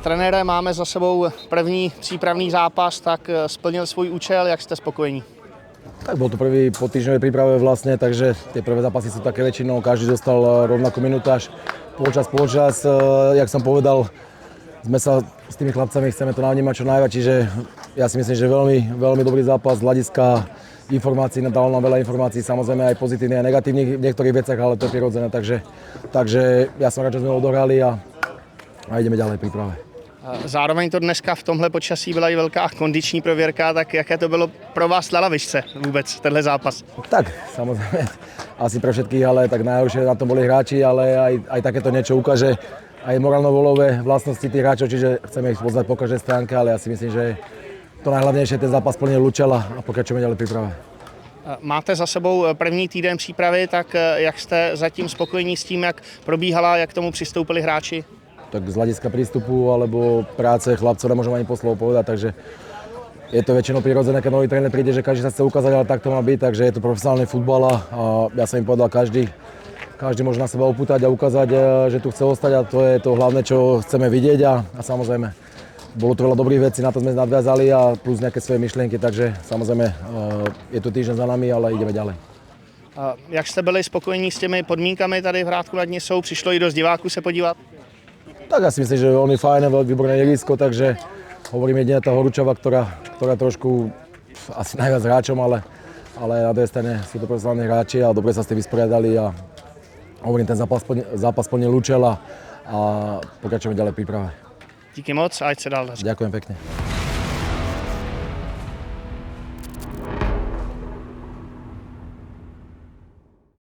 trenére, máme za sebou první přípravný zápas, tak splnil svůj účel, jak ste spokojení? Tak bol to prvý po týždňovej príprave vlastne, takže tie prvé zápasy sú také väčšinou, každý dostal rovnakú minutáž, polčas, jak som povedal, sme sa s tými chlapcami, chceme to navnímať čo najviac, čiže ja si myslím, že veľmi dobrý zápas z hľadiska informácií, dalo nám veľa informácií, samozrejme aj pozitívnych a negatívnych v niektorých veciach, ale to je prirodzené, takže ja som rád, že sme ho odohrali a ideme ďalej v príprave. Zároveň to dneska v tomhle počasí byla i velká kondiční prověrka, tak jaké to bylo pro vás na lavičce vůbec, tenhle zápas? Tak, samozrejme, asi pre všetkých, ale tak najhoršie na tom boli hráči, ale aj takéto niečo ukáže aj morálno-volové vlastnosti tých hráčov, čiže chceme ich poznať po každej stránke, ale ja si myslím, že to najhlavnejšie ten zápas plnil Lučela a pokračujeme ďalej v príprave. Máte za sebou první týden přípravy, tak jak jste zatím spokojení s tím, jak probíhala, jak k tomu přistoupili hráči? Tak z hľadiska prístupu alebo práce chlapcov nemôžem ani po slovo povedať, takže je to väčšinou prirodzené, keď nový tréner príde, že každý sa chce ukázať, ale tak to má byť, takže je to profesionálny futbal a ja som im povedal, každý môže na seba upútať a ukázať, že tu chce ostať a to je to hlavné, čo chceme vidieť a samozrejme bolo to veľa dobrých vecí, na to sme nadviazali a plus nejaké svoje myšlienky, takže samozrejme je to týždeň za nami, ale ideme ďalej. Jak jste byli spokojení s těmi podmínkami tady v Hrádku nad Nisou? Přišlo i dost diváků se podívat? Tak ja si myslím, že veľmi fajné, výborné ihrisko, takže hovorím jedine tá horúčava, ktorá trošku asi najviac hráčom, ale na druhej strane sú to profesionálni hráči a dobre sa s tým vysporiadali a hovorím, ten zápas plnil účel a pokračujeme ďalej v príprave. Díky moc a ať se dál daří. Ďakujem pekne.